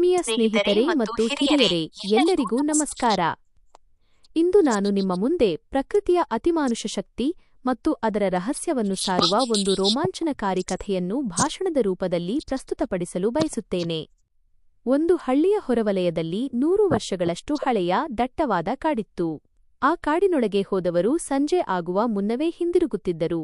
ಆತ್ಮೀಯ ಸ್ನೇಹಿತರೆ ಮತ್ತು ಹಿರಿಯರೇ, ಎಲ್ಲರಿಗೂ ನಮಸ್ಕಾರ. ಇಂದು ನಾನು ನಿಮ್ಮ ಮುಂದೆ ಪ್ರಕೃತಿಯ ಅತಿಮಾನುಷ ಶಕ್ತಿ ಮತ್ತು ಅದರ ರಹಸ್ಯವನ್ನು ಸಾರುವ ಒಂದು ರೋಮಾಂಚನಕಾರಿ ಕಥೆಯನ್ನು ಭಾಷಣದ ರೂಪದಲ್ಲಿ ಪ್ರಸ್ತುತಪಡಿಸಲು ಬಯಸುತ್ತೇನೆ. ಒಂದು ಹಳ್ಳಿಯ ಹೊರವಲಯದಲ್ಲಿ 100 ವರ್ಷಗಳಷ್ಟು ಹಳೆಯ ದಟ್ಟವಾದ ಕಾಡಿತ್ತು. ಆ ಕಾಡಿನೊಳಗೆ ಹೋದವರು ಸಂಜೆ ಆಗುವ ಮುನ್ನವೇ ಹಿಂದಿರುಗುತ್ತಿದ್ದರು.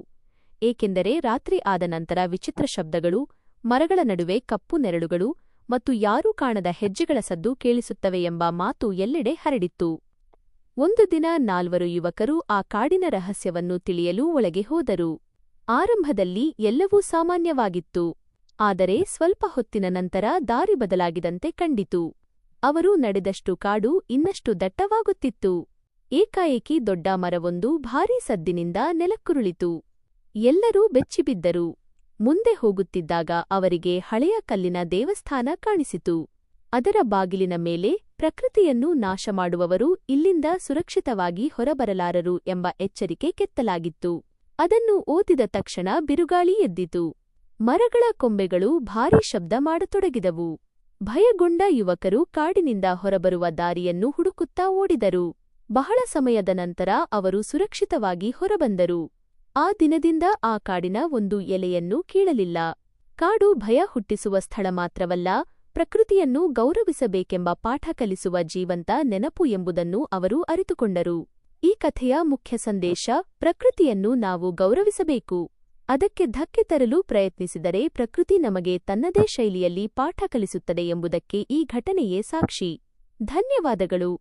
ಏಕೆಂದರೆ ರಾತ್ರಿ ಆದ ನಂತರ ವಿಚಿತ್ರ ಶಬ್ದಗಳು, ಮರಗಳ ನಡುವೆ ಕಪ್ಪು ನೆರಳುಗಳು ಮತ್ತು ಯಾರೂ ಕಾಣದ ಹೆಜ್ಜೆಗಳ ಸದ್ದು ಕೇಳಿಸುತ್ತವೆ ಎಂಬ ಮಾತು ಎಲ್ಲೆಡೆ ಹರಡಿತ್ತು. ಒಂದು ದಿನ 4 ಯುವಕರು ಆ ಕಾಡಿನ ರಹಸ್ಯವನ್ನು ತಿಳಿಯಲು ಒಳಗೆ ಹೋದರು. ಆರಂಭದಲ್ಲಿ ಎಲ್ಲವೂ ಸಾಮಾನ್ಯವಾಗಿತ್ತು. ಆದರೆ ಸ್ವಲ್ಪ ಹೊತ್ತಿನ ನಂತರ ದಾರಿ ಬದಲಾಗಿದಂತೆ ಕಂಡಿತು. ಅವರು ನಡೆದಷ್ಟು ಕಾಡು ಇನ್ನಷ್ಟು ದಟ್ಟವಾಗುತ್ತಿತ್ತು. ಏಕಾಏಕಿ ದೊಡ್ಡ ಮರವೊಂದು ಭಾರೀ ಸದ್ದಿನಿಂದ ನೆಲಕ್ಕುರುಳಿತು. ಎಲ್ಲರೂ ಬೆಚ್ಚಿಬಿದ್ದರು. ಮುಂದೆ ಹೋಗುತ್ತಿದ್ದಾಗ ಅವರಿಗೆ ಹಳೆಯ ಕಲ್ಲಿನ ದೇವಸ್ಥಾನ ಕಾಣಿಸಿತು. ಅದರ ಬಾಗಿಲಿನ ಮೇಲೆ ಪ್ರಕೃತಿಯನ್ನು ನಾಶ ಮಾಡುವವರು ಇಲ್ಲಿಂದ ಸುರಕ್ಷಿತವಾಗಿ ಹೊರಬರಲಾರರು ಎಂಬ ಎಚ್ಚರಿಕೆ ಕೆತ್ತಲಾಗಿತ್ತು. ಅದನ್ನು ಓದಿದ ತಕ್ಷಣ ಬಿರುಗಾಳಿ ಎದ್ದಿತು. ಮರಗಳ ಕೊಂಬೆಗಳು ಭಾರೀ ಶಬ್ದ ಮಾಡತೊಡಗಿದವು. ಭಯಗೊಂಡ ಯುವಕರು ಕಾಡಿನಿಂದ ಹೊರಬರುವ ದಾರಿಯನ್ನು ಹುಡುಕುತ್ತಾ ಓಡಿದರು. ಬಹಳ ಸಮಯದ ನಂತರ ಅವರು ಸುರಕ್ಷಿತವಾಗಿ ಹೊರಬಂದರು. ಆ ದಿನದಿಂದ ಆ ಕಾಡಿನ ಒಂದು ಎಲೆಯನ್ನೂ ಕೀಳಲಿಲ್ಲ. ಕಾಡು ಭಯ ಹುಟ್ಟಿಸುವ ಸ್ಥಳ ಮಾತ್ರವಲ್ಲ, ಪ್ರಕೃತಿಯನ್ನು ಗೌರವಿಸಬೇಕೆಂಬ ಪಾಠ ಕಲಿಸುವ ಜೀವಂತ ನೆನಪು ಎಂಬುದನ್ನು ಅವರು ಅರಿತುಕೊಂಡರು. ಈ ಕಥೆಯ ಮುಖ್ಯ ಸಂದೇಶ: ಪ್ರಕೃತಿಯನ್ನು ನಾವು ಗೌರವಿಸಬೇಕು. ಅದಕ್ಕೆ ಧಕ್ಕೆ ತರಲು ಪ್ರಯತ್ನಿಸಿದರೆ ಪ್ರಕೃತಿ ನಮಗೆ ತನ್ನದೇ ಶೈಲಿಯಲ್ಲಿ ಪಾಠ ಕಲಿಸುತ್ತದೆ ಎಂಬುದಕ್ಕೆ ಈ ಘಟನೆಯೇ ಸಾಕ್ಷಿ. ಧನ್ಯವಾದಗಳು.